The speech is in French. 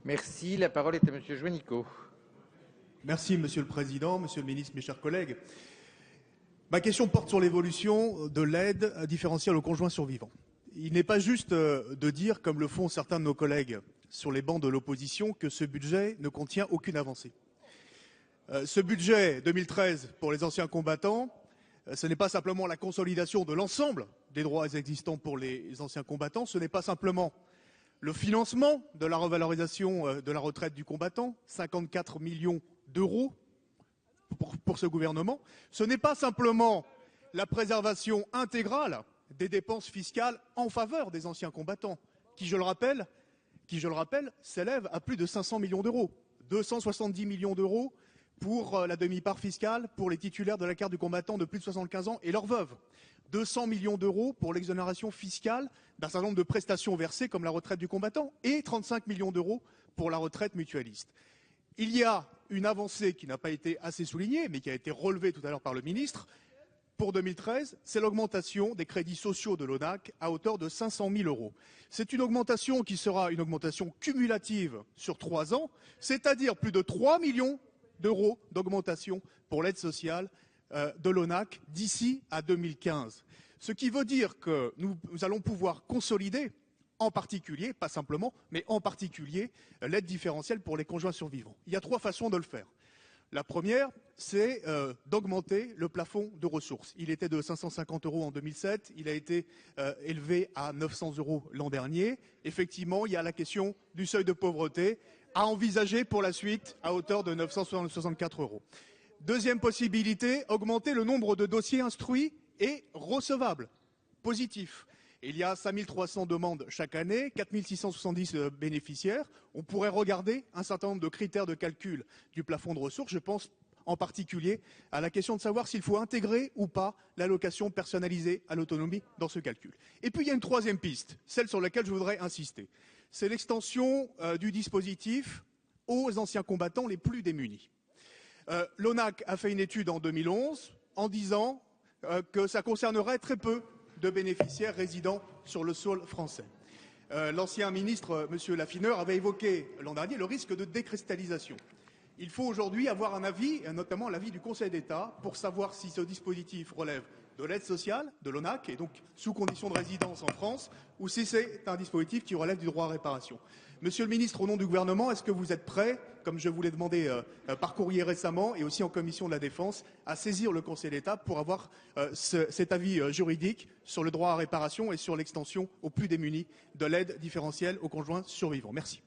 Merci. La parole est à Monsieur Juanico. Merci, Monsieur le Président, Monsieur le Ministre, mes chers collègues. Ma question porte sur l'évolution de l'aide différentielle aux conjoints survivants. Il n'est pas juste de dire, comme le font certains de nos collègues sur les bancs de l'opposition, que ce budget ne contient aucune avancée. Ce budget 2013 pour les anciens combattants, ce n'est pas simplement la consolidation de l'ensemble des droits existants pour les anciens combattants, ce n'est pas simplement le financement de la revalorisation de la retraite du combattant, 54 millions d'euros pour ce gouvernement. Ce n'est pas simplement la préservation intégrale des dépenses fiscales en faveur des anciens combattants, qui, je le rappelle, s'élèvent à plus de 500 millions d'euros. 270 millions d'euros pour la demi-part fiscale pour les titulaires de la carte du combattant de plus de 75 ans et leurs veuves. 200 millions d'euros pour l'exonération fiscale d'un certain nombre de prestations versées comme la retraite du combattant et 35 millions d'euros pour la retraite mutualiste. Il y a une avancée qui n'a pas été assez soulignée, mais qui a été relevée tout à l'heure par le ministre, pour 2013, c'est l'augmentation des crédits sociaux de l'ONAC à hauteur de 500 000 euros. C'est une augmentation qui sera une augmentation cumulative sur 3 ans, c'est-à-dire plus de 3 millions d'euros d'augmentation pour l'aide sociale de l'ONAC d'ici à 2015. Ce qui veut dire que nous allons pouvoir consolider en particulier, pas simplement, mais en particulier, l'aide différentielle pour les conjoints survivants. Il y a 3 façons de le faire. La première, c'est d'augmenter le plafond de ressources. Il était de 550 euros en 2007, il a été élevé à 900 euros l'an dernier. Effectivement, il y a la question du seuil de pauvreté à envisager pour la suite à hauteur de 964 euros. Deuxième possibilité, augmenter le nombre de dossiers instruits et recevables, positifs. Il y a 5300 demandes chaque année, 4670 bénéficiaires. On pourrait regarder un certain nombre de critères de calcul du plafond de ressources. Je pense en particulier à la question de savoir s'il faut intégrer ou pas l'allocation personnalisée à l'autonomie dans ce calcul. Et puis il y a une troisième piste, celle sur laquelle je voudrais insister. C'est l'extension du dispositif aux anciens combattants les plus démunis. L'ONAC a fait une étude en 2011 en disant que ça concernerait très peu de bénéficiaires résidant sur le sol français. L'ancien ministre, M. Laffineur, avait évoqué l'an dernier le risque de décristallisation. Il faut aujourd'hui avoir un avis, notamment l'avis du Conseil d'État, pour savoir si ce dispositif relève de l'aide sociale, de l'ONAC, et donc sous condition de résidence en France, ou si c'est un dispositif qui relève du droit à réparation. Monsieur le ministre, au nom du gouvernement, est-ce que vous êtes prêt, comme je vous l'ai demandé par courrier récemment et aussi en commission de la Défense, à saisir le Conseil d'État pour avoir cet avis juridique sur le droit à réparation et sur l'extension aux plus démunis de l'aide différentielle aux conjoints survivants? Merci.